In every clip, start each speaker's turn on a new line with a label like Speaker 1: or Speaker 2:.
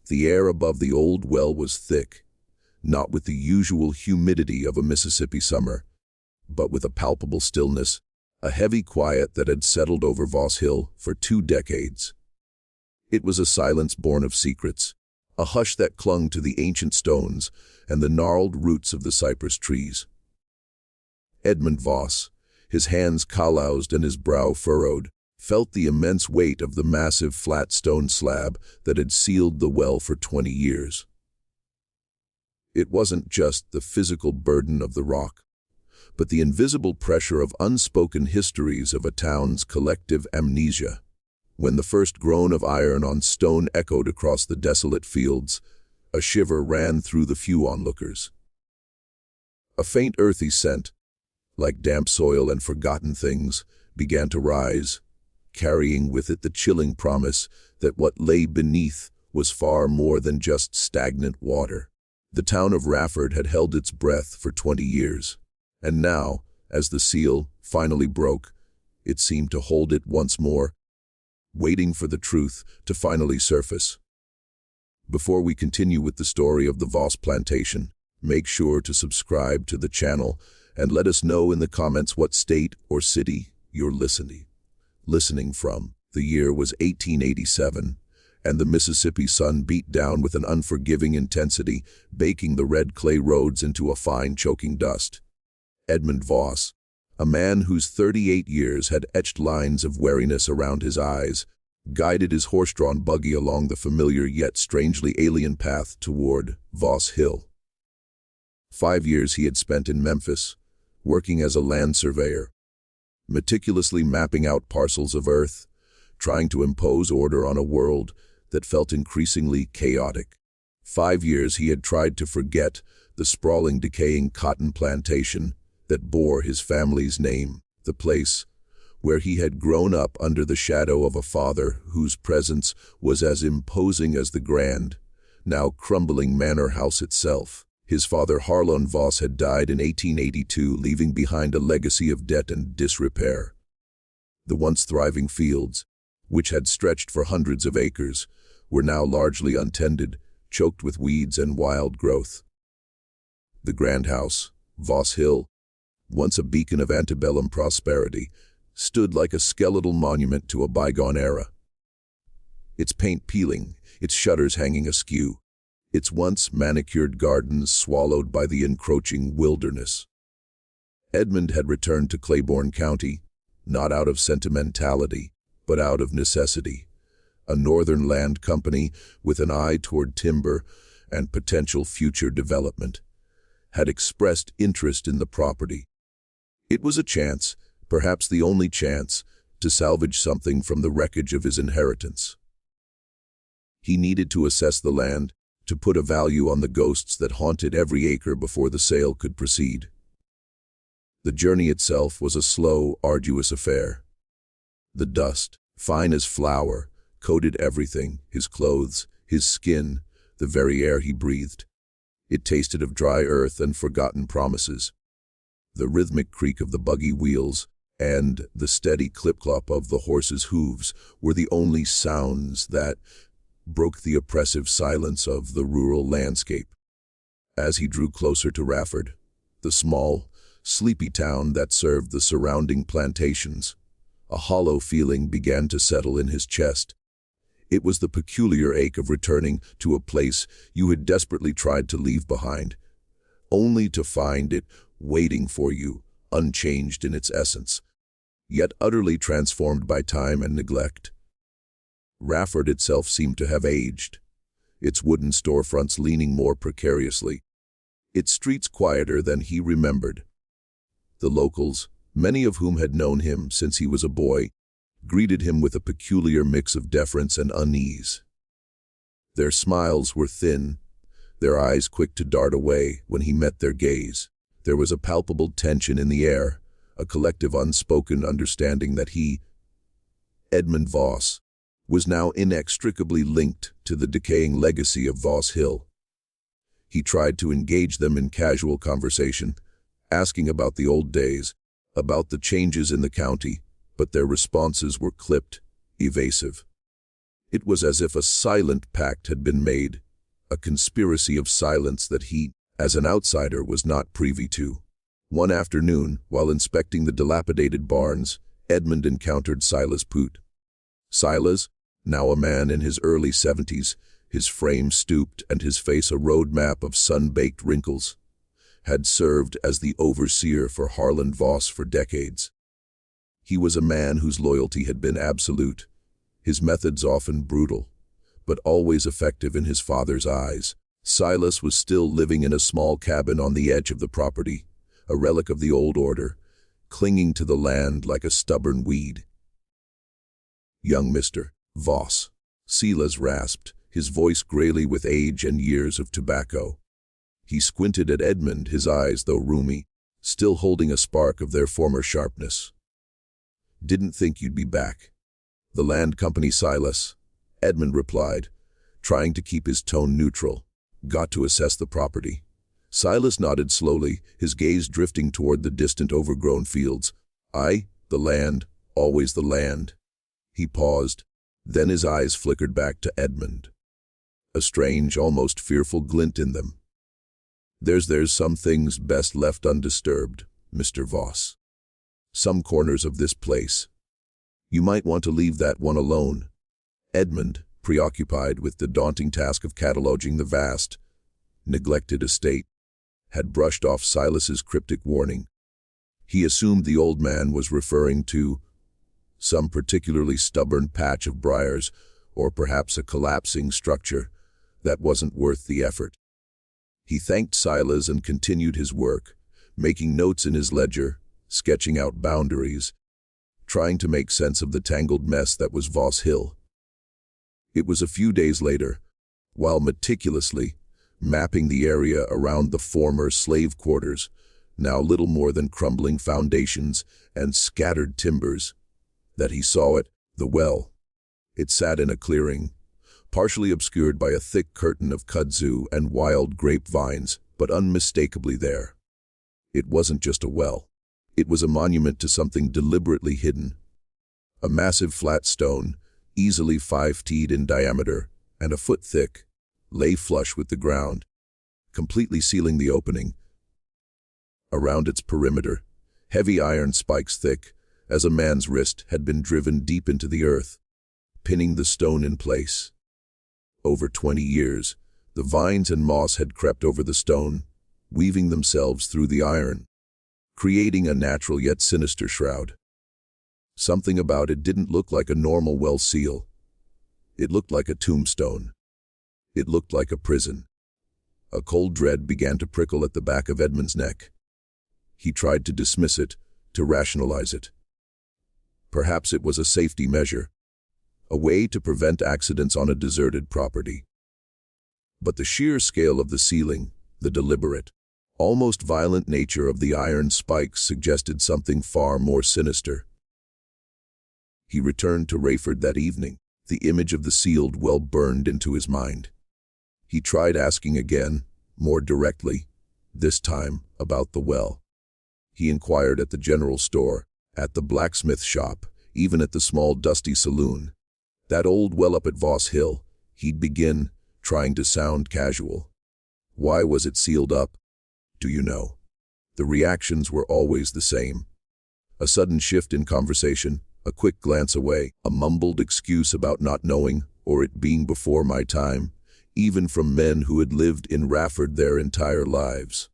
Speaker 1: The air above the old well was thick, not with the usual humidity of a Mississippi summer, but with a palpable stillness, a heavy quiet that had settled over Voss Hill for 2 decades. It was a silence born of secrets, a hush that clung to the ancient stones and the gnarled roots of the cypress trees. Edmund Voss, his hands calloused and his brow furrowed, felt the immense weight of the massive flat stone slab that had sealed the well for 20 years. It wasn't just the physical burden of the rock, but the invisible pressure of unspoken histories of a town's collective amnesia. When the first groan of iron on stone echoed across the desolate fields, a shiver ran through the few onlookers. A faint earthy scent, like damp soil and forgotten things, began to rise, carrying with it the chilling promise that what lay beneath was far more than just stagnant water. The town of Rafford had held its breath for 20 years, and now, as the seal finally broke, it seemed to hold it once more, waiting for the truth to finally surface. Before we continue with the story of the Voss Plantation, make sure to subscribe to the channel and let us know in the comments what state or city you're listening from. The year was 1887, and the Mississippi sun beat down with an unforgiving intensity, baking the red clay roads into a fine choking dust. Edmund Voss, a man whose 38 years had etched lines of wariness around his eyes, guided his horse-drawn buggy along the familiar yet strangely alien path toward Voss Hill. 5 years he had spent in Memphis, working as a land surveyor, meticulously mapping out parcels of earth, trying to impose order on a world that felt increasingly chaotic. 5 years he had tried to forget the sprawling, decaying cotton plantation that bore his family's name, the place where he had grown up under the shadow of a father whose presence was as imposing as the grand, now crumbling manor house itself. His father Harlon Voss had died in 1882, leaving behind a legacy of debt and disrepair. The once thriving fields, which had stretched for hundreds of acres, were now largely untended, choked with weeds and wild growth. The grand house, Voss Hill, once a beacon of antebellum prosperity, stood like a skeletal monument to a bygone era. Its paint peeling, its shutters hanging askew, its once manicured gardens swallowed by the encroaching wilderness. Edmund had returned to Claiborne County, not out of sentimentality, but out of necessity. A northern land company with an eye toward timber and potential future development had expressed interest in the property. It was a chance, perhaps the only chance, to salvage something from the wreckage of his inheritance. He needed to assess the land, to put a value on the ghosts that haunted every acre before the sale could proceed. The journey itself was a slow, arduous affair. The dust, fine as flour, coated everything, his clothes, his skin, the very air he breathed. It tasted of dry earth and forgotten promises. The rhythmic creak of the buggy wheels and the steady clip-clop of the horse's hooves were the only sounds that broke the oppressive silence of the rural landscape. As he drew closer to Rafford, the small, sleepy town that served the surrounding plantations, a hollow feeling began to settle in his chest. It was the peculiar ache of returning to a place you had desperately tried to leave behind, only to find it waiting for you, unchanged in its essence, yet utterly transformed by time and neglect. Rafford itself seemed to have aged, its wooden storefronts leaning more precariously, its streets quieter than he remembered. The locals, many of whom had known him since he was a boy, greeted him with a peculiar mix of deference and unease. Their smiles were thin, their eyes quick to dart away when he met their gaze. There was a palpable tension in the air, a collective unspoken understanding that he, Edmund Voss, was now inextricably linked to the decaying legacy of Voss Hill. He tried to engage them in casual conversation, asking about the old days, about the changes in the county, but their responses were clipped, evasive. It was as if a silent pact had been made, a conspiracy of silence that he, as an outsider, was not privy to. One afternoon, while inspecting the dilapidated barns, Edmund encountered Silas Poot. Silas, now a man in his early 70s, his frame stooped and his face a roadmap of sun-baked wrinkles, had served as the overseer for Harlan Voss for decades. He was a man whose loyalty had been absolute, his methods often brutal, but always effective in his father's eyes. Silas was still living in a small cabin on the edge of the property, a relic of the old order, clinging to the land like a stubborn weed. "Young Mr. Voss," Silas rasped, his voice grayly with age and years of tobacco. He squinted at Edmund, his eyes, though rheumy, still holding a spark of their former sharpness. "Didn't think you'd be back." "The land company, Silas," Edmund replied, trying to keep his tone neutral. "Got to assess the property." Silas nodded slowly, his gaze drifting toward the distant overgrown fields. "Aye, the land, always the land." He paused, then his eyes flickered back to Edmund, a strange, almost fearful glint in them. There's some things best left undisturbed, Mr. Voss. Some corners of this place. You might want to leave that one alone." Edmund, preoccupied with the daunting task of cataloging the vast, neglected estate, had brushed off Silas's cryptic warning. He assumed the old man was referring to some particularly stubborn patch of briars, or perhaps a collapsing structure that wasn't worth the effort. He thanked Silas and continued his work, making notes in his ledger, sketching out boundaries, trying to make sense of the tangled mess that was Voss Hill. It was a few days later, while meticulously mapping the area around the former slave quarters, now little more than crumbling foundations and scattered timbers, that he saw it, the well. It sat in a clearing, partially obscured by a thick curtain of kudzu and wild grapevines, but unmistakably there. It wasn't just a well. It was a monument to something deliberately hidden. A massive flat stone, easily 5 feet in diameter and a foot thick, lay flush with the ground, completely sealing the opening. Around its perimeter, heavy iron spikes thick, as a man's wrist, had been driven deep into the earth, pinning the stone in place. Over 20 years, the vines and moss had crept over the stone, weaving themselves through the iron, creating a natural yet sinister shroud. Something about it didn't look like a normal well seal. It looked like a tombstone. It looked like a prison. A cold dread began to prickle at the back of Edmund's neck. He tried to dismiss it, to rationalize it. Perhaps it was a safety measure, a way to prevent accidents on a deserted property. But the sheer scale of the sealing, the deliberate, almost violent nature of the iron spikes suggested something far more sinister. He returned to Rayford that evening, the image of the sealed well burned into his mind. He tried asking again, more directly, this time about the well. He inquired at the general store, at the blacksmith shop, even at the small dusty saloon. That old well up at Voss Hill, he'd begin, trying to sound casual. Why was it sealed up? Do you know? The reactions were always the same. A sudden shift in conversation, a quick glance away, a mumbled excuse about not knowing, or it being before my time, even from men who had lived in Rafford their entire lives.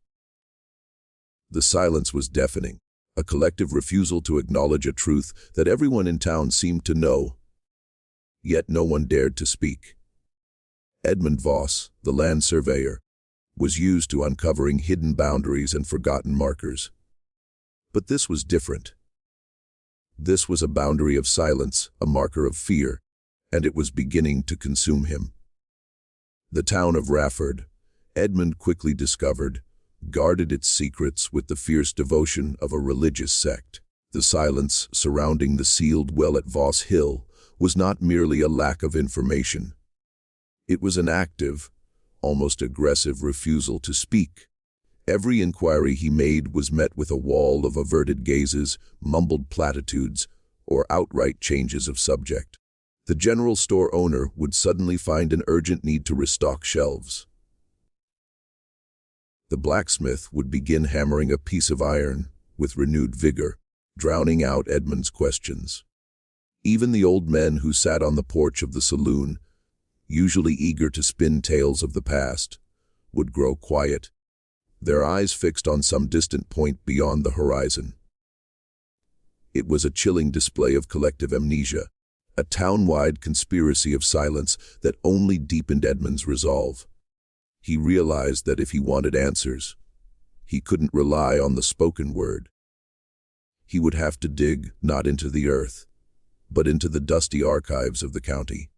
Speaker 1: The silence was deafening, a collective refusal to acknowledge a truth that everyone in town seemed to know, yet no one dared to speak. Edmund Voss, the land surveyor, was used to uncovering hidden boundaries and forgotten markers. But this was different. This was a boundary of silence, a marker of fear, and it was beginning to consume him. The town of Rafford, Edmund quickly discovered, guarded its secrets with the fierce devotion of a religious sect. The silence surrounding the sealed well at Voss Hill was not merely a lack of information. It was an active, almost aggressive refusal to speak. Every inquiry he made was met with a wall of averted gazes, mumbled platitudes, or outright changes of subject. The general store owner would suddenly find an urgent need to restock shelves. The blacksmith would begin hammering a piece of iron with renewed vigor, drowning out Edmund's questions. Even the old men who sat on the porch of the saloon, usually eager to spin tales of the past, would grow quiet, their eyes fixed on some distant point beyond the horizon. It was a chilling display of collective amnesia, a town-wide conspiracy of silence that only deepened Edmund's resolve. He realized that if he wanted answers, he couldn't rely on the spoken word. He would have to dig not into the earth, but into the dusty archives of the county.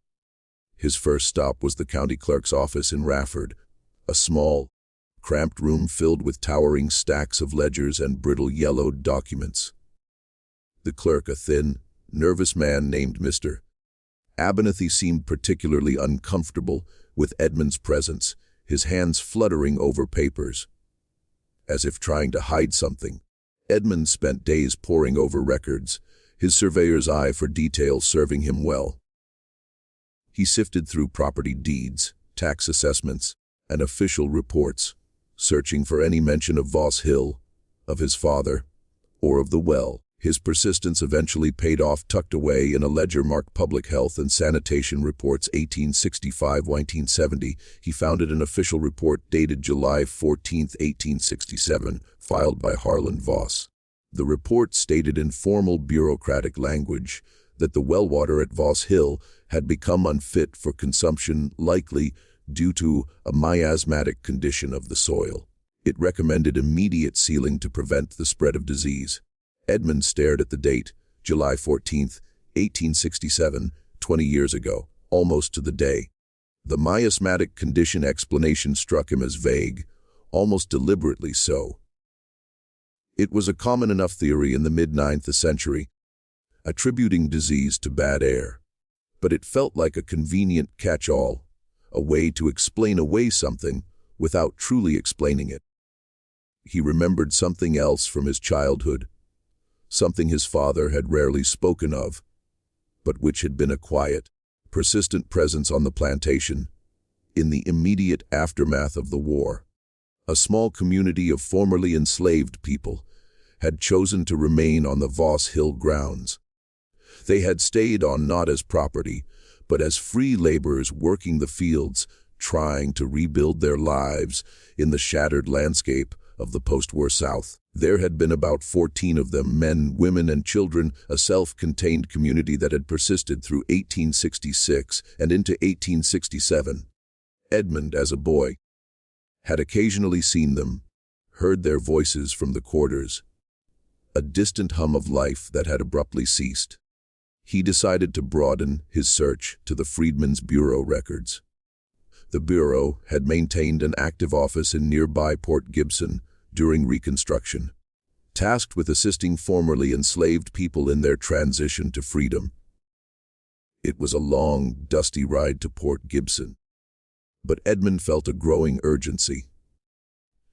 Speaker 1: His first stop was the county clerk's office in Rafford, a small, cramped room filled with towering stacks of ledgers and brittle yellowed documents. The clerk, a thin, nervous man named Mr. Abernathy, seemed particularly uncomfortable with Edmund's presence, his hands fluttering over papers. As if trying to hide something, Edmund spent days poring over records, his surveyor's eye for detail serving him well. He sifted through property deeds, tax assessments, and official reports, searching for any mention of Voss Hill, of his father, or of the well. His persistence eventually paid off. Tucked away in a ledger marked Public Health and Sanitation Reports 1865-1870, he found an official report dated July 14, 1867, filed by Harlan Voss. The report stated in formal bureaucratic language that the well water at Voss Hill had become unfit for consumption, likely due to a miasmatic condition of the soil. It recommended immediate sealing to prevent the spread of disease. Edmund stared at the date, July 14, 1867, 20 years ago, almost to the day. The miasmatic condition explanation struck him as vague, almost deliberately so. It was a common enough theory in the mid-9th century, attributing disease to bad air. But it felt like a convenient catch-all, a way to explain away something without truly explaining it. He remembered something else from his childhood, something his father had rarely spoken of, but which had been a quiet, persistent presence on the plantation, in the immediate aftermath of the war. A small community of formerly enslaved people had chosen to remain on the Voss Hill grounds. They had stayed on not as property, but as free laborers working the fields, trying to rebuild their lives in the shattered landscape of the post-war South. There had been about 14 of them, men, women, and children, a self-contained community that had persisted through 1866 and into 1867. Edmund, as a boy, had occasionally seen them, heard their voices from the quarters, a distant hum of life that had abruptly ceased. He decided to broaden his search to the Freedmen's Bureau records. The Bureau had maintained an active office in nearby Port Gibson during Reconstruction, tasked with assisting formerly enslaved people in their transition to freedom. It was a long, dusty ride to Port Gibson, but Edmund felt a growing urgency.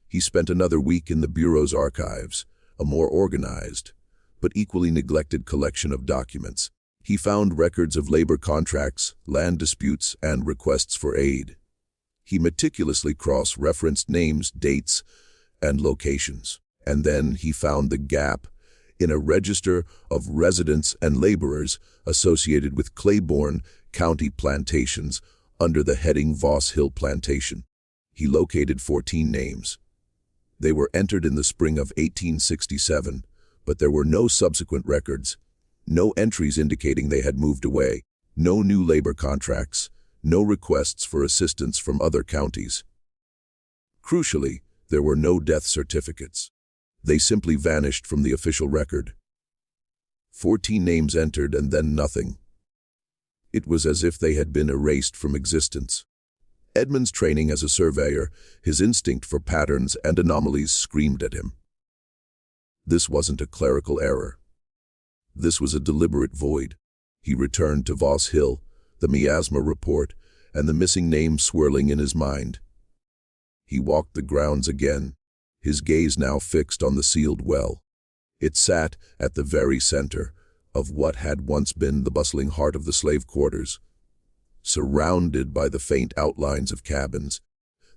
Speaker 1: He spent another week in the Bureau's archives, a more organized, but equally neglected collection of documents. He found records of labor contracts, land disputes, and requests for aid. He meticulously cross-referenced names, dates, and locations. And then he found the gap in a register of residents and laborers associated with Claiborne County plantations under the heading Voss Hill Plantation. He located 14 names. They were entered in the spring of 1867, but there were no subsequent records, no entries indicating they had moved away, no new labor contracts, no requests for assistance from other counties. Crucially, there were no death certificates. They simply vanished from the official record. 14 names entered and then nothing. It was as if they had been erased from existence. Edmund's training as a surveyor, his instinct for patterns and anomalies screamed at him. This wasn't a clerical error. This was a deliberate void. He returned to Voss Hill, the miasma report, and the missing name swirling in his mind. He walked the grounds again, his gaze now fixed on the sealed well. It sat at the very center, of what had once been the bustling heart of the slave quarters. Surrounded by the faint outlines of cabins,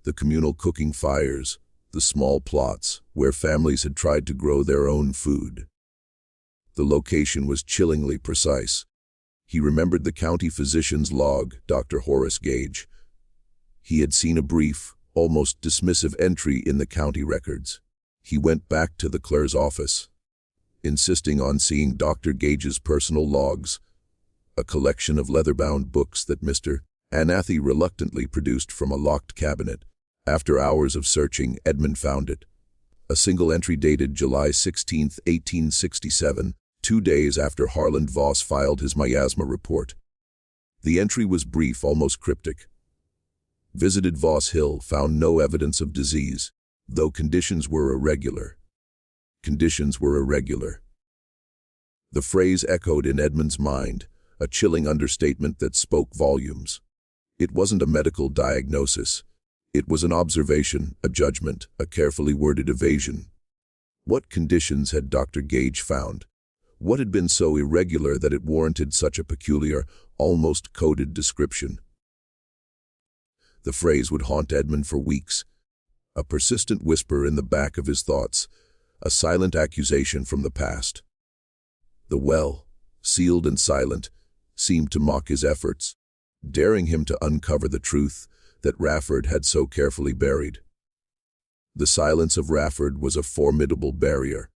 Speaker 1: the communal cooking fires, the small plots where families had tried to grow their own food. The location was chillingly precise. He remembered the county physician's log, Dr. Horace Gage. He had seen a brief, almost dismissive entry in the county records. He went back to the clerk's office, insisting on seeing Dr. Gage's personal logs, a collection of leather-bound books that Mr. Anathi reluctantly produced from a locked cabinet. After hours of searching, Edmund found it. A single entry dated July 16, 1867, 2 days after Harland Voss filed his miasma report. The entry was brief, almost cryptic. Visited Voss Hill, found no evidence of disease, though conditions were irregular. Conditions were irregular. The phrase echoed in Edmund's mind, a chilling understatement that spoke volumes. It wasn't a medical diagnosis. It was an observation, a judgment, a carefully worded evasion. What conditions had Dr. Gage found? What had been so irregular that it warranted such a peculiar, almost coded description? The phrase would haunt Edmund for weeks, a persistent whisper in the back of his thoughts, a silent accusation from the past. The well, sealed and silent, seemed to mock his efforts, daring him to uncover the truth that Rafford had so carefully buried. The silence of Rafford was a formidable barrier.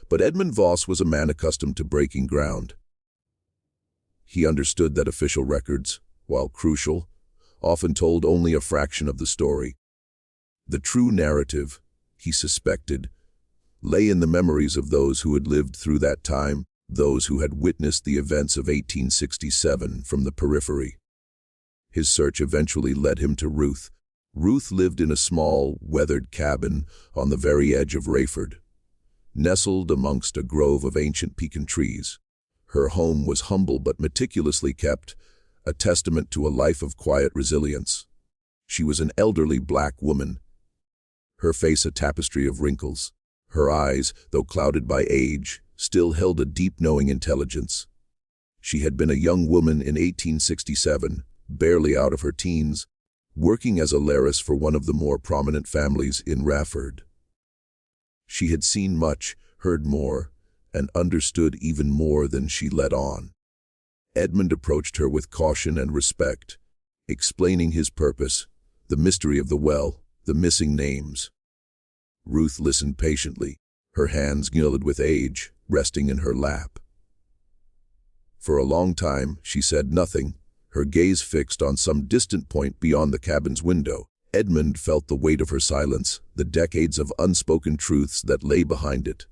Speaker 1: But Edmund Voss was a man accustomed to breaking ground. He understood that official records, while crucial, often told only a fraction of the story. The true narrative, he suspected, lay in the memories of those who had lived through that time, those who had witnessed the events of 1867 from the periphery. His search eventually led him to Ruth. Ruth lived in a small, weathered cabin on the very edge of Rafford, nestled amongst a grove of ancient pecan trees. Her home was humble but meticulously kept, a testament to a life of quiet resilience. She was an elderly black woman, her face a tapestry of wrinkles. Her eyes, though clouded by age, still held a deep knowing intelligence. She had been a young woman in 1867, barely out of her teens, working as a lairess for one of the more prominent families in Rafford. She had seen much, heard more, and understood even more than she let on. Edmund approached her with caution and respect, explaining his purpose, the mystery of the well, the missing names. Ruth listened patiently, her hands gilded with age, resting in her lap. For a long time, she said nothing, her gaze fixed on some distant point beyond the cabin's window. Edmund felt the weight of her silence, the decades of unspoken truths that lay behind it.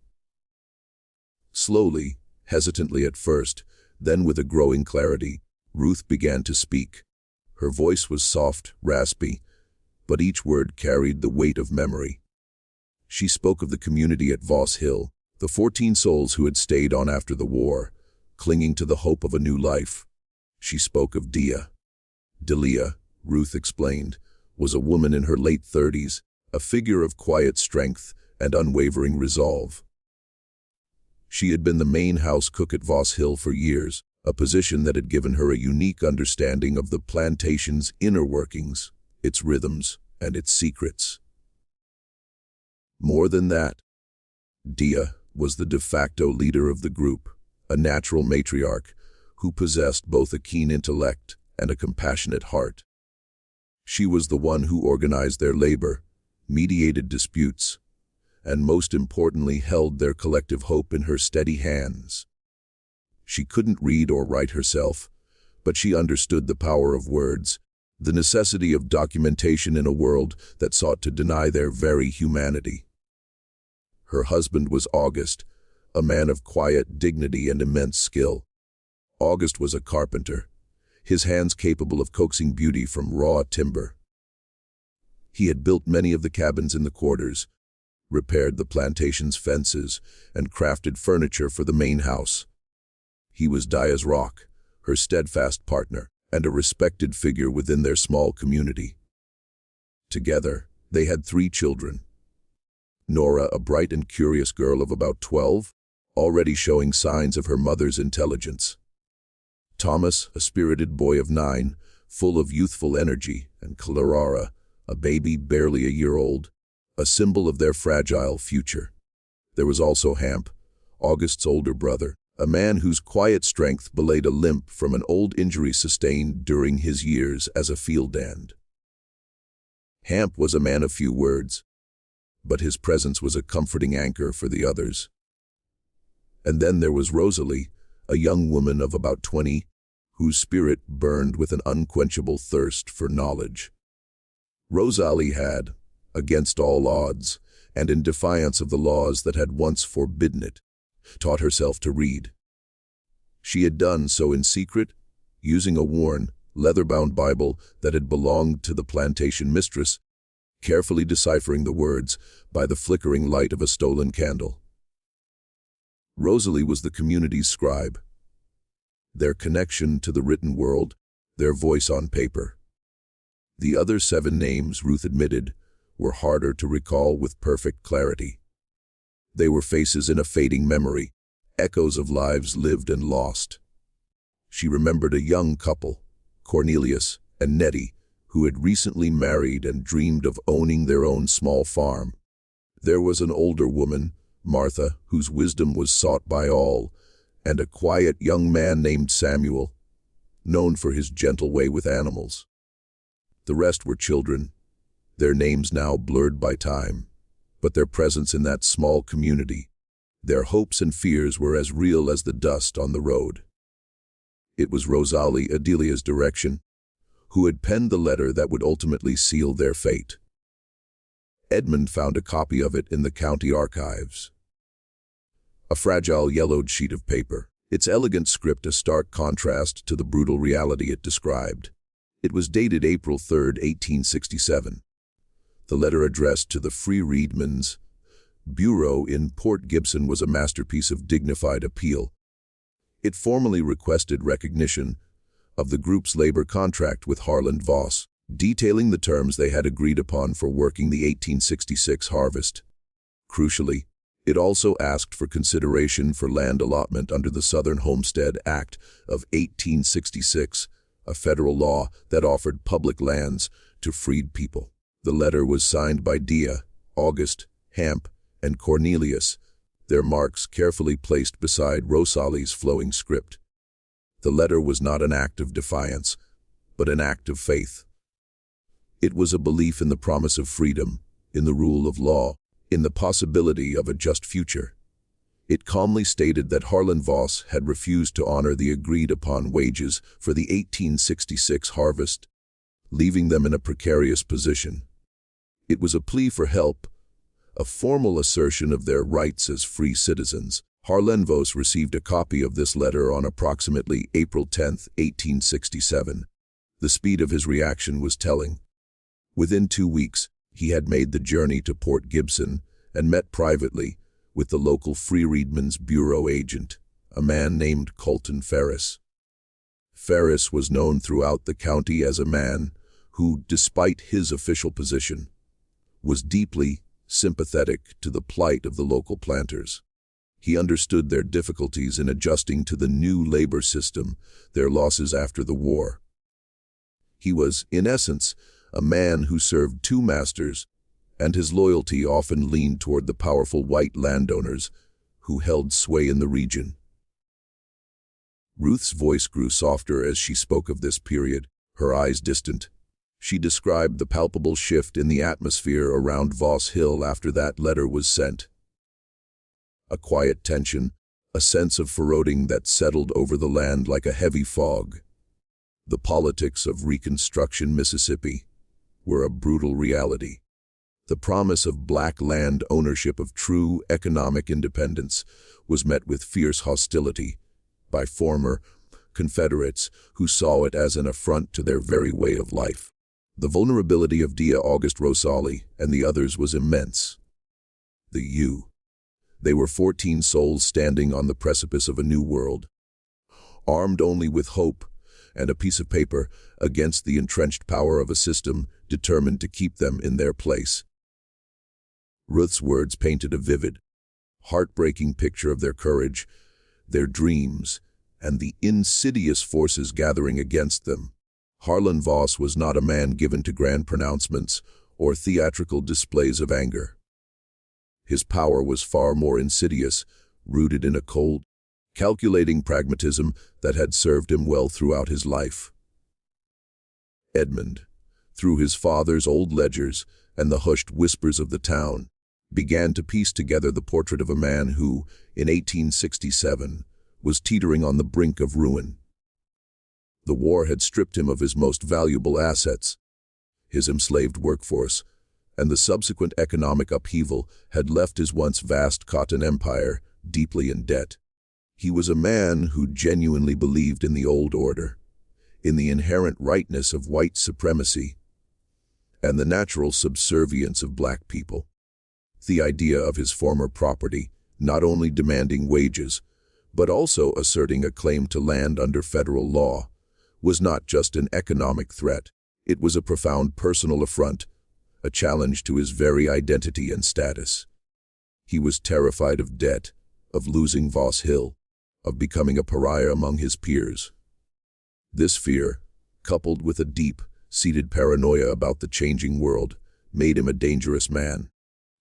Speaker 1: Slowly, hesitantly at first, then with a growing clarity, Ruth began to speak. Her voice was soft, raspy, but each word carried the weight of memory. She spoke of the community at Voss Hill, the 14 souls who had stayed on after the war, clinging to the hope of a new life. She spoke of Delia, Ruth explained, was a woman in her late 30s, a figure of quiet strength and unwavering resolve. She had been the main house cook at Voss Hill for years, a position that had given her a unique understanding of the plantation's inner workings, its rhythms, and its secrets. More than that, Dia was the de facto leader of the group, a natural matriarch who possessed both a keen intellect and a compassionate heart. She was the one who organized their labor, mediated disputes, and most importantly held their collective hope in her steady hands. She couldn't read or write herself, but she understood the power of words, the necessity of documentation in a world that sought to deny their very humanity. Her husband was August, a man of quiet dignity and immense skill. August was a carpenter, his hands capable of coaxing beauty from raw timber. He had built many of the cabins in the quarters, repaired the plantation's fences, and crafted furniture for the main house. He was Dia's rock, her steadfast partner, and a respected figure within their small community. Together, they had 3 children. Nora, a bright and curious girl of about 12, already showing signs of her mother's intelligence. Thomas, a spirited boy of 9, full of youthful energy, and Clara, a baby barely a year old, a symbol of their fragile future. There was also Hamp, August's older brother, a man whose quiet strength belayed a limp from an old injury sustained during his years as a field hand. Hamp was a man of few words, but his presence was a comforting anchor for the others. And then there was Rosalie, a young woman of about 20, whose spirit burned with an unquenchable thirst for knowledge. Rosalie had, against all odds, and in defiance of the laws that had once forbidden it, taught herself to read. She had done so in secret, using a worn, leather-bound Bible that had belonged to the plantation mistress, carefully deciphering the words by the flickering light of a stolen candle. Rosalie was the community's scribe, their connection to the written world, their voice on paper. The other 7 names, Ruth admitted, were harder to recall with perfect clarity. They were faces in a fading memory, echoes of lives lived and lost. She remembered a young couple, Cornelius and Nettie, who had recently married and dreamed of owning their own small farm. There was an older woman, Martha, whose wisdom was sought by all, and a quiet young man named Samuel, known for his gentle way with animals. The rest were children, their names now blurred by time, but their presence in that small community, their hopes and fears were as real as the dust on the road. It was Rosalie, Adelia's direction, who had penned the letter that would ultimately seal their fate. Edmund found a copy of it in the county archives. A fragile yellowed sheet of paper, its elegant script a stark contrast to the brutal reality it described. It was dated April 3, 1867. The letter addressed to the Free Reedmen's Bureau in Port Gibson was a masterpiece of dignified appeal. It formally requested recognition of the group's labor contract with Harland Voss, detailing the terms they had agreed upon for working the 1866 harvest. Crucially, it also asked for consideration for land allotment under the Southern Homestead Act of 1866, a federal law that offered public lands to freed people. The letter was signed by Dia, August, Hamp, and Cornelius, their marks carefully placed beside Rosalie's flowing script. The letter was not an act of defiance, but an act of faith. It was a belief in the promise of freedom, in the rule of law, in the possibility of a just future. It calmly stated that Harland Voss had refused to honor the agreed-upon wages for the 1866 harvest, leaving them in a precarious position. It was a plea for help, a formal assertion of their rights as free citizens. Harland Voss received a copy of this letter on approximately April 10, 1867. The speed of his reaction was telling. Within 2 weeks, he had made the journey to Port Gibson and met privately with the local Free Reedmen's Bureau agent, a man named Colton Ferris. Ferris was known throughout the county as a man who, despite his official position, was deeply sympathetic to the plight of the local planters. He understood their difficulties in adjusting to the new labor system, their losses after the war. He was, in essence, a man who served 2 masters, and his loyalty often leaned toward the powerful white landowners who held sway in the region. Ruth's voice grew softer as she spoke of this period, her eyes distant. She described the palpable shift in the atmosphere around Voss Hill after that letter was sent. A quiet tension, a sense of foreboding that settled over the land like a heavy fog. The politics of Reconstruction Mississippi were a brutal reality. The promise of black land ownership of true economic independence was met with fierce hostility by former Confederates who saw it as an affront to their very way of life. The vulnerability of Dia, August, Rosalie, and the others was immense. They were 14 souls standing on the precipice of a new world, armed only with hope and a piece of paper against the entrenched power of a system determined to keep them in their place. Ruth's words painted a vivid, heartbreaking picture of their courage, their dreams, and the insidious forces gathering against them. Harlan Voss was not a man given to grand pronouncements or theatrical displays of anger. His power was far more insidious, rooted in a cold, calculating pragmatism that had served him well throughout his life. Edmund, through his father's old ledgers and the hushed whispers of the town, began to piece together the portrait of a man who, in 1867, was teetering on the brink of ruin. The war had stripped him of his most valuable assets, his enslaved workforce, and the subsequent economic upheaval had left his once vast cotton empire deeply in debt. He was a man who genuinely believed in the old order, in the inherent rightness of white supremacy, and the natural subservience of black people. The idea of his former property not only demanding wages, but also asserting a claim to land under federal law, was not just an economic threat. It was a profound personal affront, a challenge to his very identity and status. He was terrified of debt, of losing Voss Hill, of becoming a pariah among his peers. This fear, coupled with a deep-seated paranoia about the changing world, made him a dangerous man.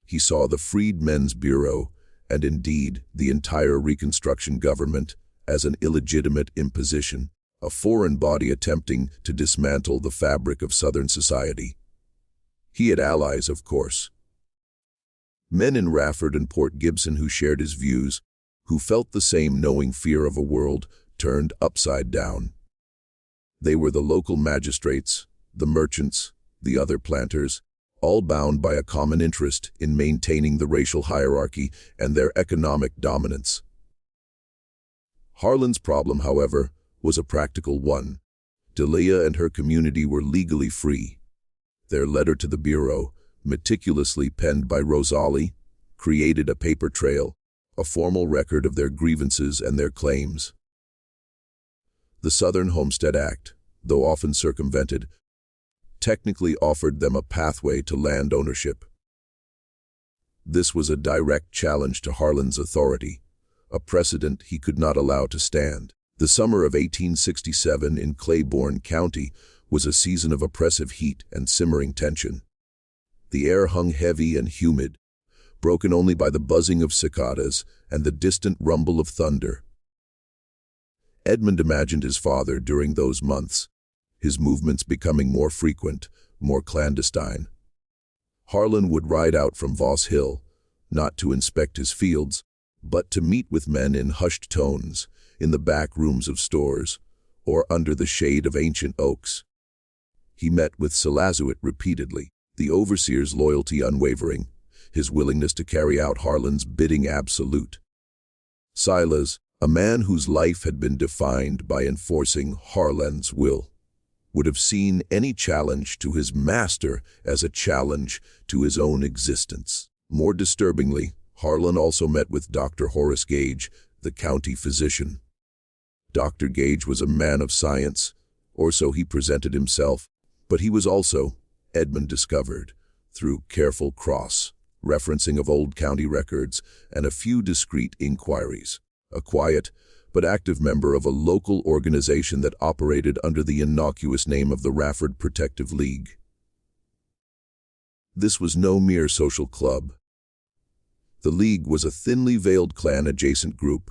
Speaker 1: He saw the Freedmen's Bureau, and indeed the entire Reconstruction government, as an illegitimate imposition, a foreign body attempting to dismantle the fabric of Southern society. He had allies, of course. Men in Rafford and Port Gibson who shared his views, who felt the same knowing fear of a world turned upside down. They were the local magistrates, the merchants, the other planters, all bound by a common interest in maintaining the racial hierarchy and their economic dominance. Harlan's problem, however, was a practical one. Delia and her community were legally free. Their letter to the Bureau, meticulously penned by Rosalie, created a paper trail, a formal record of their grievances and their claims. The Southern Homestead Act, though often circumvented, technically offered them a pathway to land ownership. This was a direct challenge to Harlan's authority, a precedent he could not allow to stand. The summer of 1867 in Claiborne County was a season of oppressive heat and simmering tension. The air hung heavy and humid, broken only by the buzzing of cicadas and the distant rumble of thunder. Edmund imagined his father during those months, his movements becoming more frequent, more clandestine. Harlan would ride out from Voss Hill, not to inspect his fields, but to meet with men in hushed tones, in the back rooms of stores, or under the shade of ancient oaks. He met with Salazuit repeatedly, the overseer's loyalty unwavering, his willingness to carry out Harlan's bidding absolute. Silas, a man whose life had been defined by enforcing Harlan's will, would have seen any challenge to his master as a challenge to his own existence. More disturbingly, Harlan also met with Dr. Horace Gage, the county physician. Dr. Gage was a man of science, or so he presented himself, but he was also, Edmund discovered, through careful cross-referencing of old county records and a few discreet inquiries, a quiet but active member of a local organization that operated under the innocuous name of the Rafford Protective League. This was no mere social club. The League was a thinly veiled clan-adjacent group,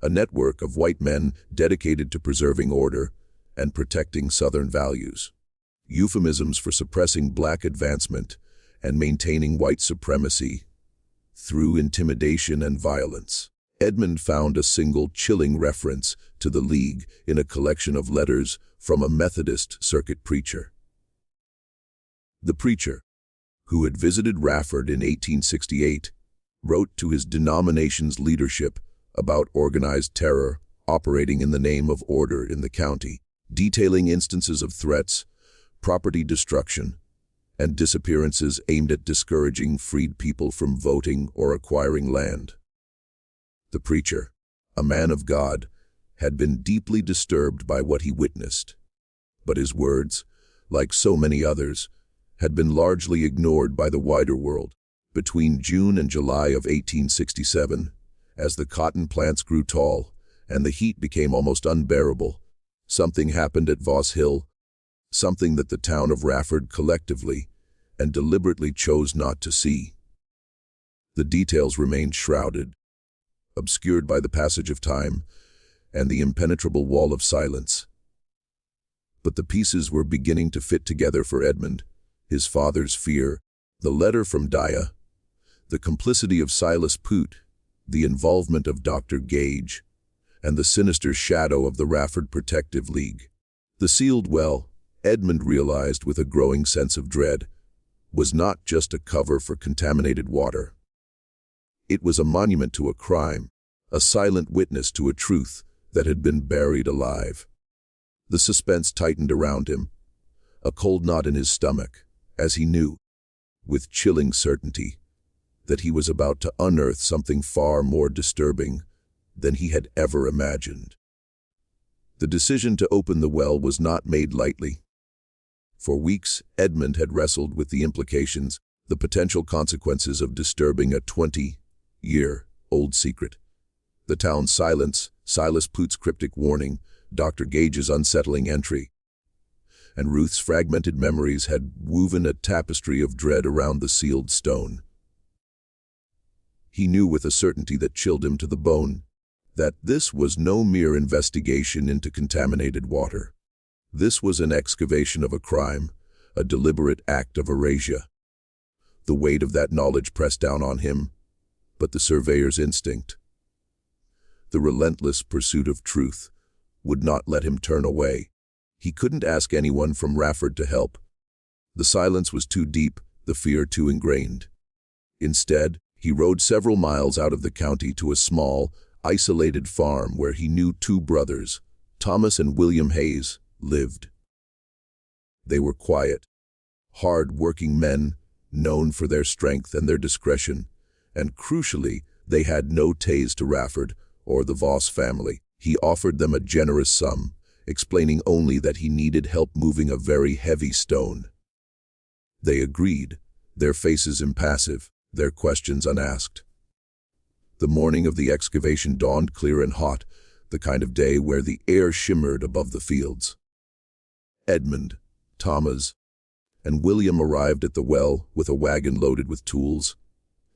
Speaker 1: a network of white men dedicated to preserving order and protecting Southern values, euphemisms for suppressing black advancement and maintaining white supremacy through intimidation and violence. Edmund found a single chilling reference to the League in a collection of letters from a Methodist circuit preacher. The preacher, who had visited Rafford in 1868, wrote to his denomination's leadership about organized terror operating in the name of order in the county, detailing instances of threats, property destruction, and disappearances aimed at discouraging freed people from voting or acquiring land. The preacher, a man of God, had been deeply disturbed by what he witnessed, but his words, like so many others, had been largely ignored by the wider world. Between June and July of 1867, as the cotton plants grew tall and the heat became almost unbearable, something happened at Voss Hill, something that the town of Rafford collectively and deliberately chose not to see. The details remained shrouded, obscured by the passage of time and the impenetrable wall of silence. But the pieces were beginning to fit together for Edmund: his father's fear, the letter from Dia, the complicity of Silas Poot, the involvement of Dr. Gage, and the sinister shadow of the Rafford Protective League. The sealed well, Edmund realized with a growing sense of dread, was not just a cover for contaminated water. It was a monument to a crime, a silent witness to a truth that had been buried alive. The suspense tightened around him, a cold knot in his stomach, as he knew, with chilling certainty, that he was about to unearth something far more disturbing than he had ever imagined. The decision to open the well was not made lightly. For weeks, Edmund had wrestled with the implications, the potential consequences of disturbing a 20-year-old secret. The town's silence, Silas Poot's cryptic warning, Dr. Gage's unsettling entry, and Ruth's fragmented memories had woven a tapestry of dread around the sealed stone. He knew with a certainty that chilled him to the bone that this was no mere investigation into contaminated water. This was an excavation of a crime, a deliberate act of erasure. The weight of that knowledge pressed down on him, but the surveyor's instinct, the relentless pursuit of truth, would not let him turn away. He couldn't ask anyone from Rafford to help. The silence was too deep, the fear too ingrained. Instead, he rode several miles out of the county to a small, isolated farm where he knew two brothers, Thomas and William Hayes, lived. They were quiet, hard-working men, known for their strength and their discretion, and crucially, they had no ties to Rafford or the Voss family. He offered them a generous sum, explaining only that he needed help moving a very heavy stone. They agreed, their faces impassive, their questions unasked. The morning of the excavation dawned clear and hot, the kind of day where the air shimmered above the fields. Edmund, Thomas, and William arrived at the well with a wagon loaded with tools: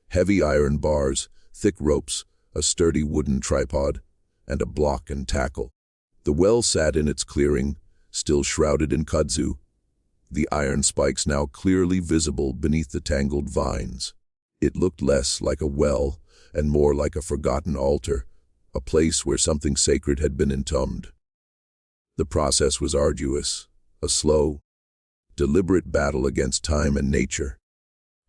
Speaker 1: heavy iron bars, thick ropes, a sturdy wooden tripod, and a block and tackle. The well sat in its clearing, still shrouded in kudzu, the iron spikes now clearly visible beneath the tangled vines. It looked less like a well and more like a forgotten altar, a place where something sacred had been entombed. The process was arduous, a slow, deliberate battle against time and nature.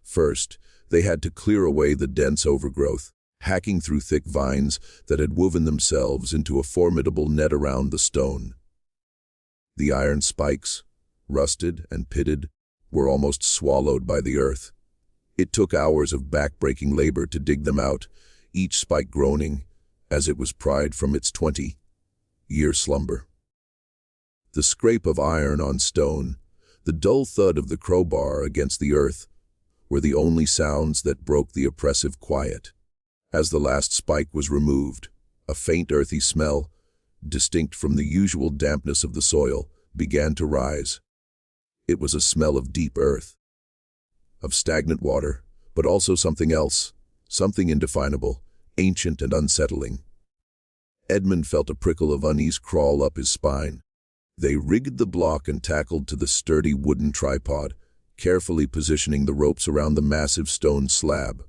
Speaker 1: First, they had to clear away the dense overgrowth, hacking through thick vines that had woven themselves into a formidable net around the stone. The iron spikes, rusted and pitted, were almost swallowed by the earth. It took hours of back-breaking labor to dig them out, each spike groaning as it was pried from its 20-year slumber. The scrape of iron on stone, the dull thud of the crowbar against the earth, were the only sounds that broke the oppressive quiet. As the last spike was removed, a faint earthy smell, distinct from the usual dampness of the soil, began to rise. It was a smell of deep earth, of stagnant water, but also something else, something indefinable, ancient and unsettling. Edmund felt a prickle of unease crawl up his spine. They rigged the block and tackled to the sturdy wooden tripod, carefully positioning the ropes around the massive stone slab.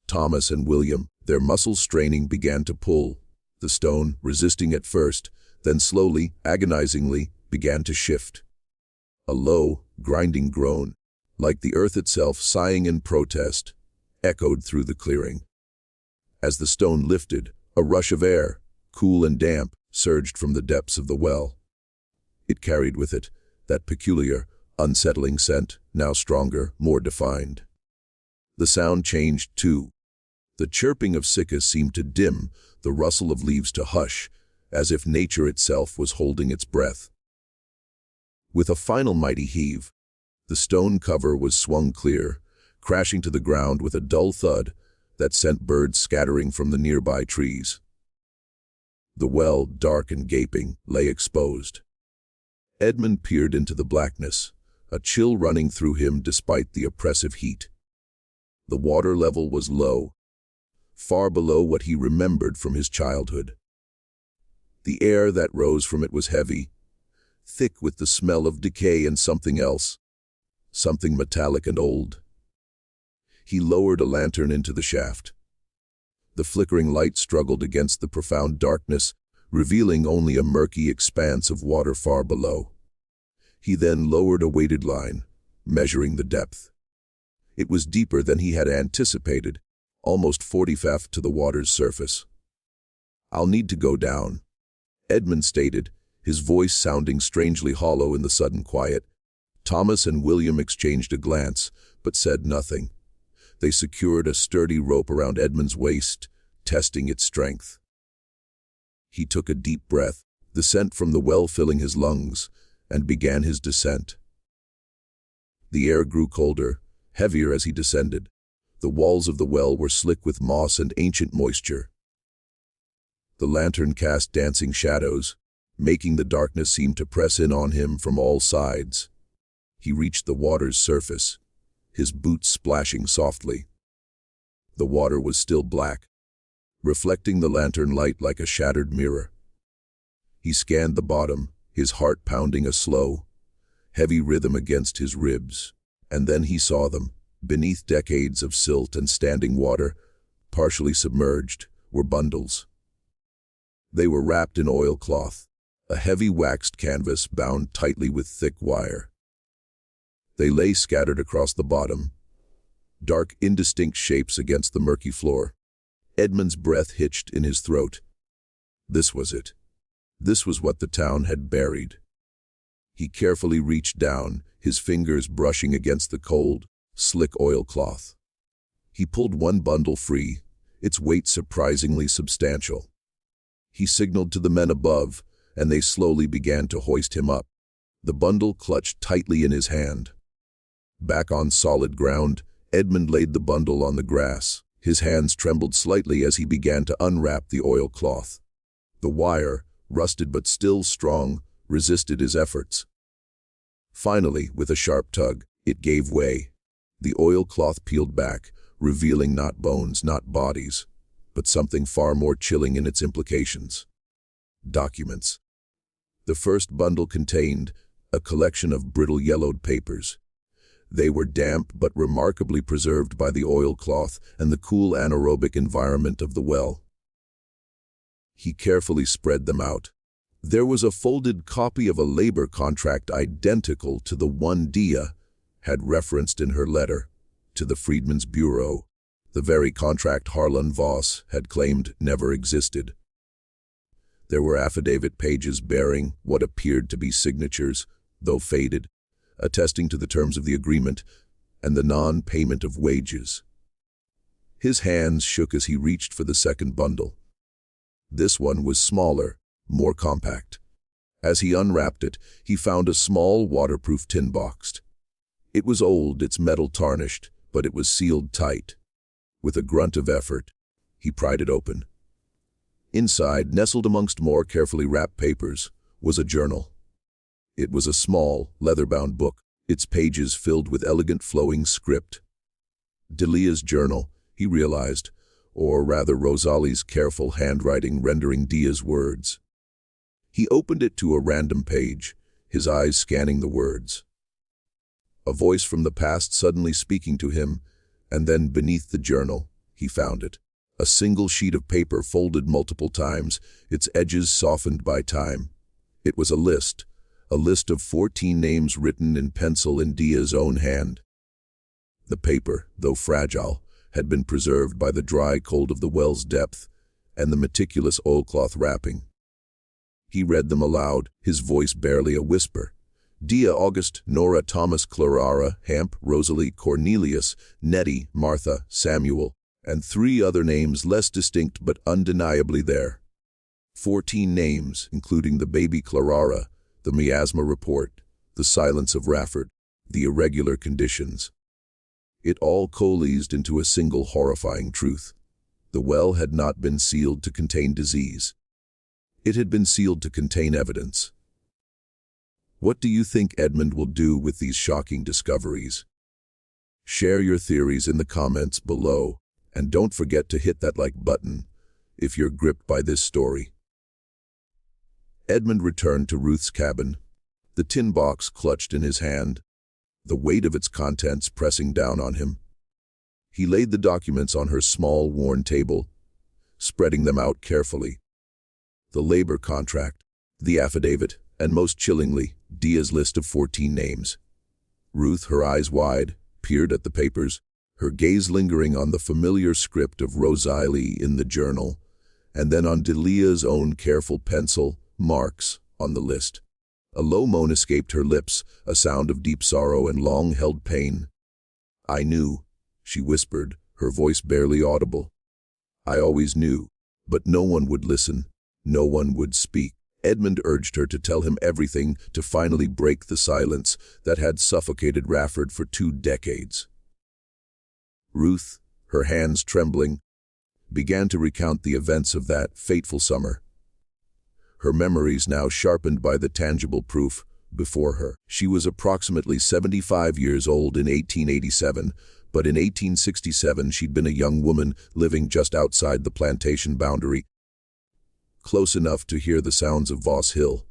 Speaker 1: Thomas and William, their muscles straining, began to pull. The stone, resisting at first, then slowly, agonizingly, began to shift. A low, grinding groan, like the earth itself sighing in protest, echoed through the clearing. As the stone lifted, a rush of air, cool and damp, surged from the depths of the well. It carried with it that peculiar, unsettling scent, now stronger, more defined. The sound changed too. The chirping of cicadas seemed to dim, the rustle of leaves to hush, as if nature itself was holding its breath. With a final mighty heave, the stone cover was swung clear, crashing to the ground with a dull thud that sent birds scattering from the nearby trees. The well, dark and gaping, lay exposed. Edmund peered into the blackness, a chill running through him despite the oppressive heat. The water level was low, far below what he remembered from his childhood. The air that rose from it was heavy, thick with the smell of decay and something else, something metallic and old. He lowered a lantern into the shaft. The flickering light struggled against the profound darkness, revealing only a murky expanse of water far below. He then lowered a weighted line, measuring the depth. It was deeper than he had anticipated, almost 40 feet to the water's surface. "I'll need to go down," Edmund stated, his voice sounding strangely hollow in the sudden quiet. Thomas and William exchanged a glance, but said nothing. They secured a sturdy rope around Edmund's waist, testing its strength. He took a deep breath, the scent from the well filling his lungs, and began his descent. The air grew colder, heavier as he descended. The walls of the well were slick with moss and ancient moisture. The lantern cast dancing shadows, making the darkness seem to press in on him from all sides. He reached the water's surface, his boots splashing softly. The water was still black, reflecting the lantern light like a shattered mirror. He scanned the bottom, his heart pounding a slow, heavy rhythm against his ribs. And then he saw them. Beneath decades of silt and standing water, partially submerged, were bundles. They were wrapped in oilcloth, a heavy waxed canvas bound tightly with thick wire. They lay scattered across the bottom, dark, indistinct shapes against the murky floor. Edmund's breath hitched in his throat. This was it. This was what the town had buried. He carefully reached down, his fingers brushing against the cold, slick oilcloth. He pulled one bundle free, its weight surprisingly substantial. He signaled to the men above, and they slowly began to hoist him up. The bundle clutched tightly in his hand. Back on solid ground, Edmund laid the bundle on the grass. His hands trembled slightly as he began to unwrap the oilcloth. The wire, rusted but still strong, resisted his efforts. Finally, with a sharp tug, it gave way. The oilcloth peeled back, revealing not bones, not bodies, but something far more chilling in its implications. Documents. The first bundle contained a collection of brittle yellowed papers. They were damp but remarkably preserved by the oilcloth and the cool anaerobic environment of the well. He carefully spread them out. There was a folded copy of a labor contract identical to the one Dia had referenced in her letter to the Freedmen's Bureau, the very contract Harlan Voss had claimed never existed. There were affidavit pages bearing what appeared to be signatures, though faded, attesting to the terms of the agreement and the non-payment of wages. His hands shook as he reached for the second bundle. This one was smaller, more compact. As he unwrapped it, he found a small, waterproof tin box. It was old, its metal tarnished, but it was sealed tight. With a grunt of effort, he pried it open. Inside, nestled amongst more carefully wrapped papers, was a journal. It was a small, leather-bound book, its pages filled with elegant flowing script. Delia's journal, he realized, or rather Rosali's careful handwriting rendering Dia's words. He opened it to a random page, his eyes scanning the words. A voice from the past suddenly speaking to him, and then beneath the journal, he found it. A single sheet of paper folded multiple times, its edges softened by time. It was a list of 14 names written in pencil in Dia's own hand. The paper, though fragile, had been preserved by the dry cold of the well's depth and the meticulous oilcloth wrapping. He read them aloud, his voice barely a whisper. Dia, August, Nora, Thomas, Clara, Hamp, Rosalie, Cornelius, Nettie, Martha, Samuel, and 3 other names less distinct but undeniably there. 14 names, including the baby Clara, the miasma report, the silence of Rafford, the irregular conditions. It all coalesced into a single horrifying truth. The well had not been sealed to contain disease. It had been sealed to contain evidence. What do you think Edmund will do with these shocking discoveries? Share your theories in the comments below, and don't forget to hit that like button if you're gripped by this story. Edmund returned to Ruth's cabin, the tin box clutched in his hand, the weight of its contents pressing down on him. He laid the documents on her small, worn table, spreading them out carefully. The labor contract, the affidavit, and most chillingly, Dia's list of 14 names. Ruth, her eyes wide, peered at the papers, her gaze lingering on the familiar script of Rosalie in the journal, and then on Delia's own careful pencil marks on the list. A low moan escaped her lips, a sound of deep sorrow and long-held pain. "I knew," she whispered, her voice barely audible. "I always knew, but no one would listen, no one would speak." Edmund urged her to tell him everything, to finally break the silence that had suffocated Rafford for 2 decades. Ruth, her hands trembling, began to recount the events of that fateful summer. Her memories now sharpened by the tangible proof before her. She was approximately 75 years old in 1887, but in 1867 she'd been a young woman living just outside the plantation boundary, close enough to hear the sounds of Voss Hill,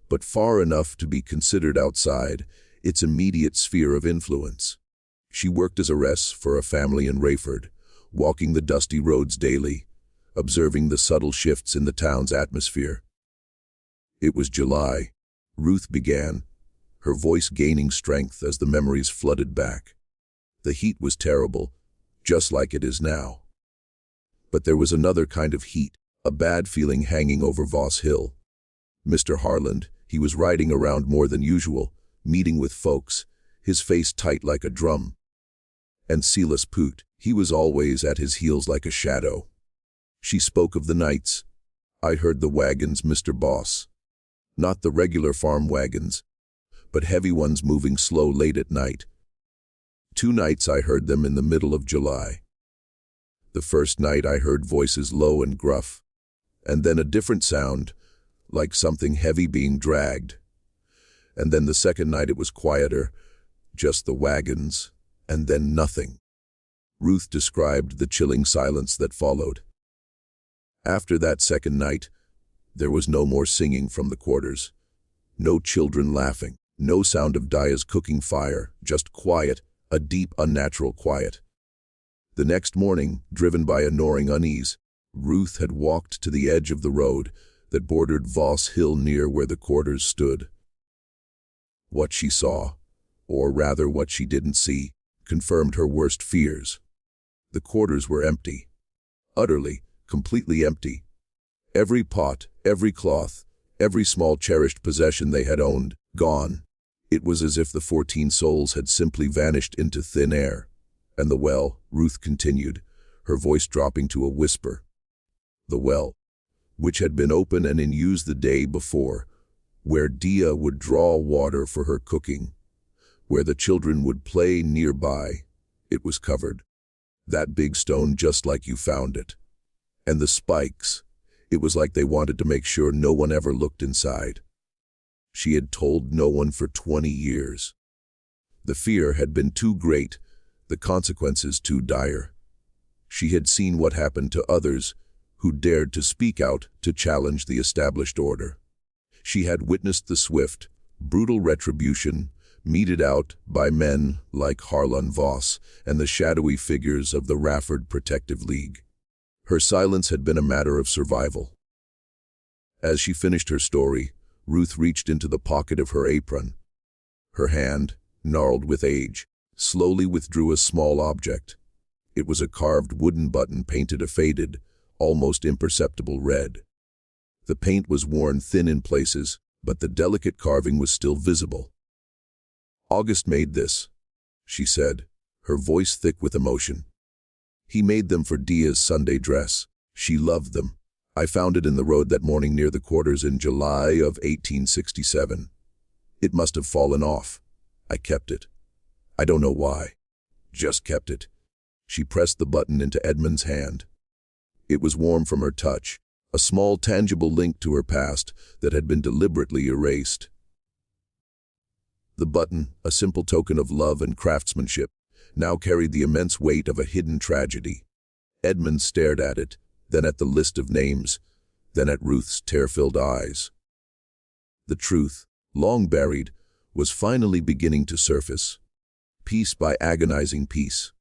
Speaker 1: but far enough to be considered outside its immediate sphere of influence. She worked as a ress for a family in Rafford, walking the dusty roads daily, observing the subtle shifts in the town's atmosphere. It was July. Ruth began, her voice gaining strength as the memories flooded back. The heat was terrible, just like it is now. But there was another kind of heat, a bad feeling hanging over Voss Hill. Mr. Harland, he was riding around more than usual, meeting with folks, his face tight like a drum. And Silas Poot, he was always at his heels like a shadow. She spoke of the nights. "I heard the wagons, Mr. Boss. Not the regular farm wagons, but heavy ones moving slow late at night. 2 nights I heard them in the middle of July. The first night I heard voices low and gruff, and then a different sound, like something heavy being dragged. And then the second night it was quieter, just the wagons, and then nothing." Ruth described the chilling silence that followed. After that second night, there was no more singing from the quarters, no children laughing, no sound of Dia's cooking fire, just quiet, a deep, unnatural quiet. The next morning, driven by a gnawing unease, Ruth had walked to the edge of the road that bordered Voss Hill near where the quarters stood. What she saw, or rather what she didn't see, confirmed her worst fears. The quarters were empty. Utterly, completely empty. Every pot, every cloth, every small cherished possession they had owned, gone. It was as if the 14 souls had simply vanished into thin air. And the well, Ruth continued, her voice dropping to a whisper. The well, which had been open and in use the day before, where Dia would draw water for her cooking, where the children would play nearby, it was covered. That big stone just like you found it. And the spikes, it was like they wanted to make sure no one ever looked inside. She had told no one for 20 years. The fear had been too great, the consequences too dire. She had seen what happened to others who dared to speak out to challenge the established order. She had witnessed the swift, brutal retribution meted out by men like Harlan Voss and the shadowy figures of the Rafford Protective League. Her silence had been a matter of survival. As she finished her story, Ruth reached into the pocket of her apron. Her hand, gnarled with age, slowly withdrew a small object. It was a carved wooden button painted a faded, almost imperceptible red. The paint was worn thin in places, but the delicate carving was still visible. "August made this," she said, her voice thick with emotion. "He made them for Dia's Sunday dress. She loved them. I found it in the road that morning near the quarters in July of 1867. It must have fallen off. I kept it. I don't know why. just kept it. She pressed the button into Edmund's hand. It was warm from her touch, a small tangible link to her past that had been deliberately erased. The button, a simple token of love and craftsmanship, now carried the immense weight of a hidden tragedy. Edmund stared at it, then at the list of names, then at Ruth's tear-filled eyes. The truth, long buried, was finally beginning to surface, piece by agonizing piece.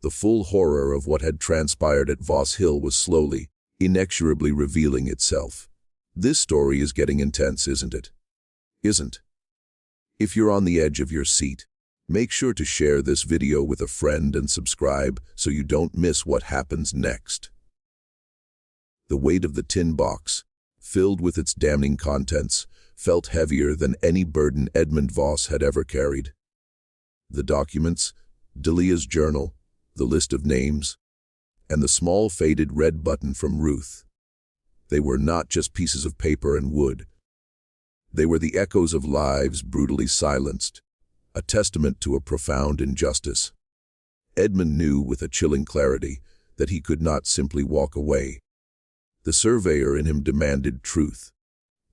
Speaker 1: The full horror of what had transpired at Voss Hill was slowly, inexorably revealing itself. This story is getting intense, isn't it? Isn't? If you're on the edge of your seat, make sure to share this video with a friend and subscribe so you don't miss what happens next. The weight of the tin box, filled with its damning contents, felt heavier than any burden Edmund Voss had ever carried. The documents, Delia's journal, the list of names, and the small faded red button from Ruth. They were not just pieces of paper and wood. They were the echoes of lives brutally silenced, a testament to a profound injustice. Edmund knew with a chilling clarity that he could not simply walk away. The surveyor in him demanded truth.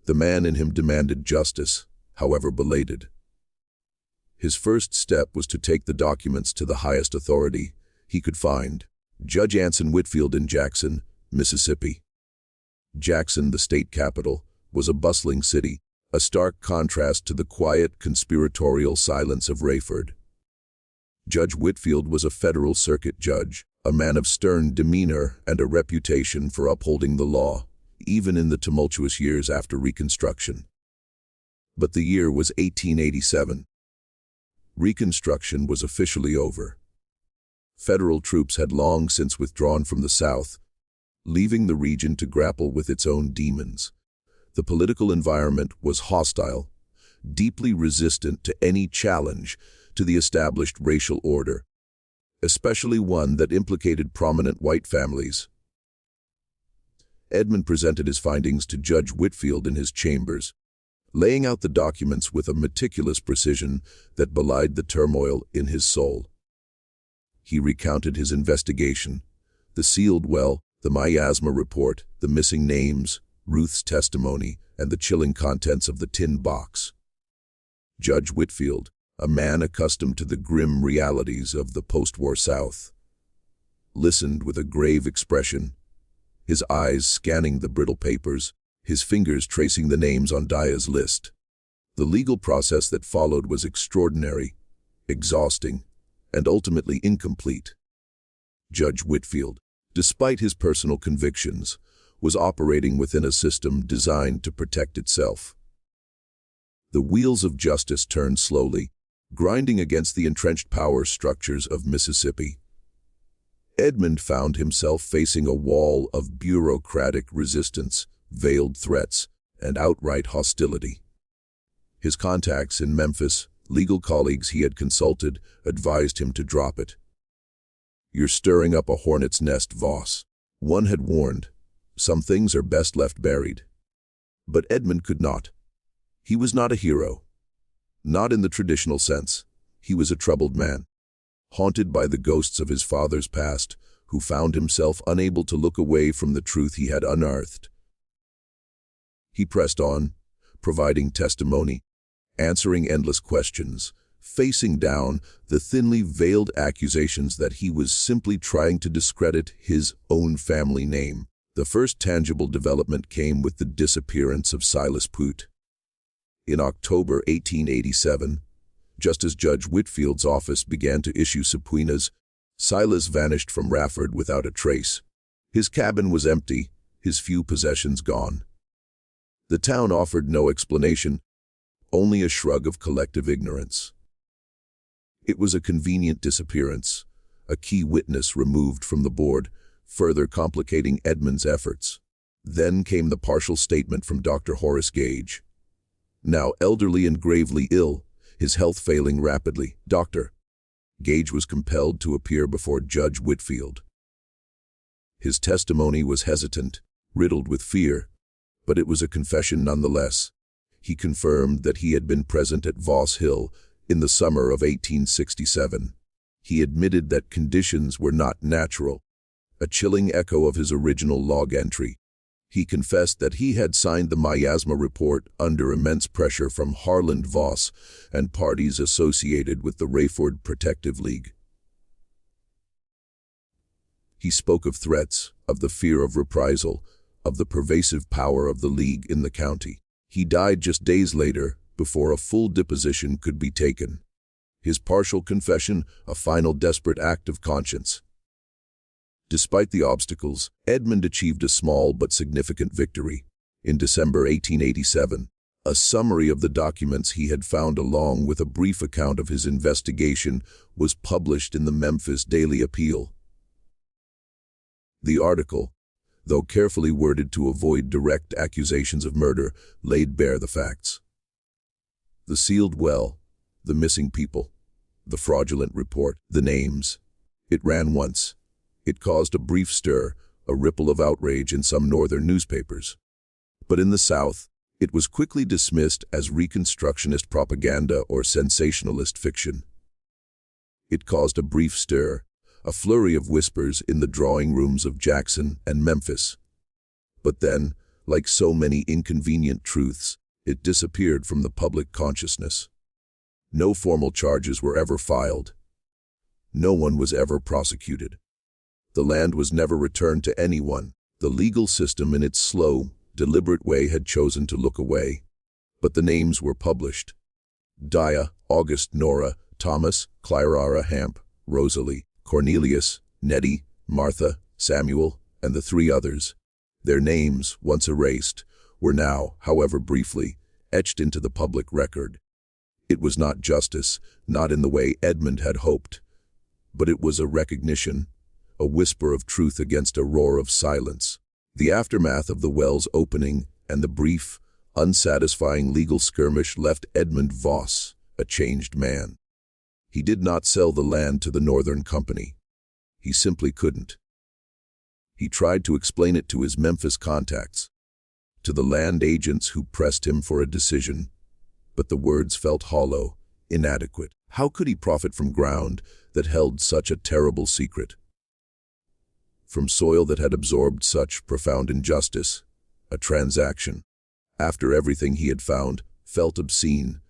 Speaker 1: The man in him demanded justice, however belated. His first step was to take the documents to the highest authority he could find, Judge Anson Whitfield in Jackson, Mississippi. Jackson, the state capital, was a bustling city, a stark contrast to the quiet, conspiratorial silence of Rayford. Judge Whitfield was a federal circuit judge, a man of stern demeanor and a reputation for upholding the law, even in the tumultuous years after Reconstruction. But the year was 1887. Reconstruction was officially over. Federal troops had long since withdrawn from the South, leaving the region to grapple with its own demons. The political environment was hostile, deeply resistant to any challenge to the established racial order, especially one that implicated prominent white families. Edmund presented his findings to Judge Whitfield in his chambers, laying out the documents with a meticulous precision that belied the turmoil in his soul. He recounted his investigation, the sealed well, the miasma report, the missing names, Ruth's testimony, and the chilling contents of the tin box. Judge Whitfield, a man accustomed to the grim realities of the post-war South, listened with a grave expression, his eyes scanning the brittle papers, his fingers tracing the names on Dia's list. The legal process that followed was extraordinary, exhausting, and ultimately incomplete. Judge Whitfield, despite his personal convictions, was operating within a system designed to protect itself. The wheels of justice turned slowly, grinding against the entrenched power structures of Mississippi. Edmund found himself facing a wall of bureaucratic resistance, veiled threats, and outright hostility. His contacts in Memphis, legal colleagues he had consulted, advised him to drop it. "You're stirring up a hornet's nest, Voss," one had warned. "Some things are best left buried." But Edmund could not. He was not a hero. Not in the traditional sense. He was a troubled man, haunted by the ghosts of his father's past, who found himself unable to look away from the truth he had unearthed. He pressed on, providing testimony, answering endless questions, facing down the thinly veiled accusations that he was simply trying to discredit his own family name. The first tangible development came with the disappearance of Silas Poot. In October 1887, just as Judge Whitfield's office began to issue subpoenas, Silas vanished from Rafford without a trace. His cabin was empty, his few possessions gone. The town offered no explanation, only a shrug of collective ignorance. It was a convenient disappearance, a key witness removed from the board, further complicating Edmund's efforts. Then came the partial statement from Dr. Horace Gage. Now elderly and gravely ill, his health failing rapidly, Gage was compelled to appear before Judge Whitfield. His testimony was hesitant, riddled with fear, but it was a confession nonetheless. He confirmed that he had been present at Voss Hill in the summer of 1867. He admitted that conditions were not natural, a chilling echo of his original log entry. He confessed that he had signed the miasma report under immense pressure from Harland Voss and parties associated with the Rayford Protective League. He spoke of threats, of the fear of reprisal, of the pervasive power of the League in the county. He died just days later, before a full deposition could be taken. His partial confession, a final desperate act of conscience. Despite the obstacles, Edmund achieved a small but significant victory. In December 1887, a summary of the documents he had found along with a brief account of his investigation was published in the Memphis Daily Appeal. The article, though carefully worded to avoid direct accusations of murder, laid bare the facts. The sealed well, the missing people, the fraudulent report, the names. It ran once. It caused a brief stir, a ripple of outrage in some northern newspapers. But in the South, it was quickly dismissed as Reconstructionist propaganda or sensationalist fiction. It caused a brief stir, a flurry of whispers in the drawing rooms of Jackson and Memphis. But then, like so many inconvenient truths, it disappeared from the public consciousness. No formal charges were ever filed. No one was ever prosecuted. The land was never returned to anyone. The legal system in its slow, deliberate way had chosen to look away. But the names were published. Dia, August, Nora, Thomas, Clara Hamp, Rosalie, Cornelius, Nettie, Martha, Samuel, and the three others. Their names, once erased, were now, however briefly, etched into the public record. It was not justice, not in the way Edmund had hoped, but it was a recognition, a whisper of truth against a roar of silence. The aftermath of the well's opening and the brief, unsatisfying legal skirmish left Edmund Voss a changed man. He did not sell the land to the Northern Company. He simply couldn't. He tried to explain it to his Memphis contacts, to the land agents who pressed him for a decision, but the words felt hollow, inadequate. How could he profit from ground that held such a terrible secret? From soil that had absorbed such profound injustice, a transaction, after everything he had found, felt obscene,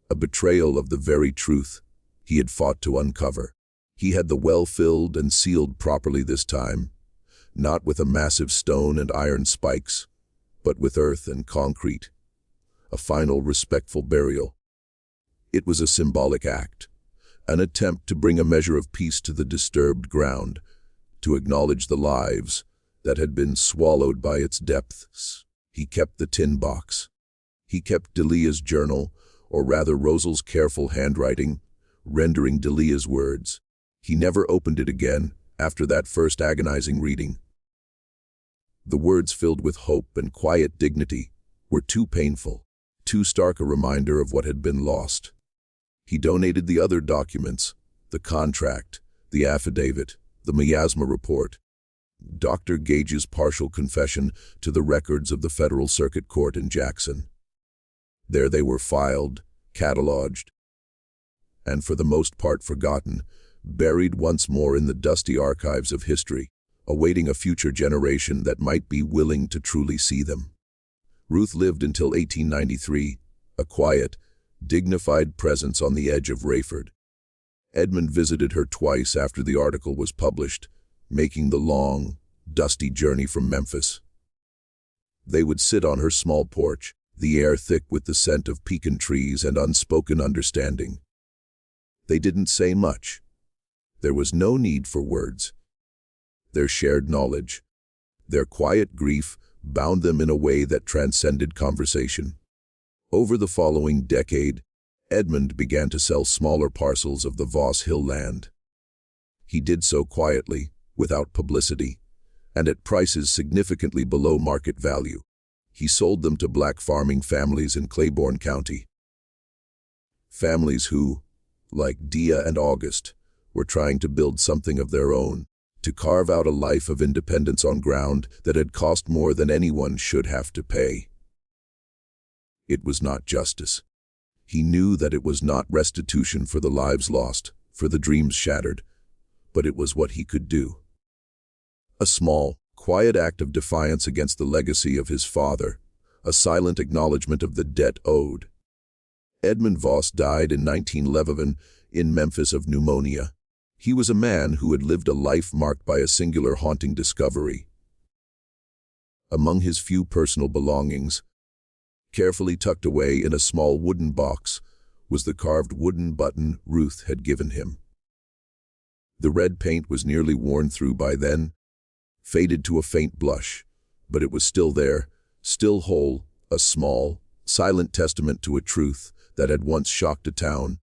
Speaker 1: a betrayal of the very truth he had fought to uncover. He had the well filled and sealed properly this time, not with a massive stone and iron spikes, but with earth and concrete, a final respectful burial. It was a symbolic act, an attempt to bring a measure of peace to the disturbed ground, to acknowledge the lives that had been swallowed by its depths. He kept the tin box. He kept Delia's journal, or rather Rosal's careful handwriting, rendering Delia's words. He never opened it again after that first agonizing reading. The words filled with hope and quiet dignity were too painful, too stark a reminder of what had been lost. He donated the other documents, the contract, the affidavit, the miasma report, Dr. Gage's partial confession, to the records of the Federal Circuit Court in Jackson. There they were filed, cataloged, and for the most part forgotten, buried once more in the dusty archives of history, awaiting a future generation that might be willing to truly see them. Ruth lived until 1893, a quiet, dignified presence on the edge of Rayford. Edmund visited her twice after the article was published, making the long, dusty journey from Memphis. They would sit on her small porch, the air thick with the scent of pecan trees and unspoken understanding. They didn't say much. There was no need for words. Their shared knowledge, their quiet grief, bound them in a way that transcended conversation. Over the following decade, Edmund began to sell smaller parcels of the Voss Hill land. He did so quietly, without publicity, and at prices significantly below market value. He sold them to black farming families in Claiborne County. Families who, like Dia and August, were trying to build something of their own, to carve out a life of independence on ground that had cost more than anyone should have to pay. It was not justice. He knew that it was not restitution for the lives lost, for the dreams shattered, but it was what he could do. A small, quiet act of defiance against the legacy of his father, a silent acknowledgement of the debt owed. Edmund Voss died in 1911 in Memphis of pneumonia. He was a man who had lived a life marked by a singular haunting discovery. Among his few personal belongings, carefully tucked away in a small wooden box, was the carved wooden button Ruth had given him. The red paint was nearly worn through by then, faded to a faint blush, but it was still there, still whole, a small, silent testament to a truth that had once shocked a town,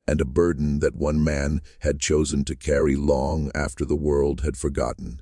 Speaker 1: and a burden that one man had chosen to carry long after the world had forgotten.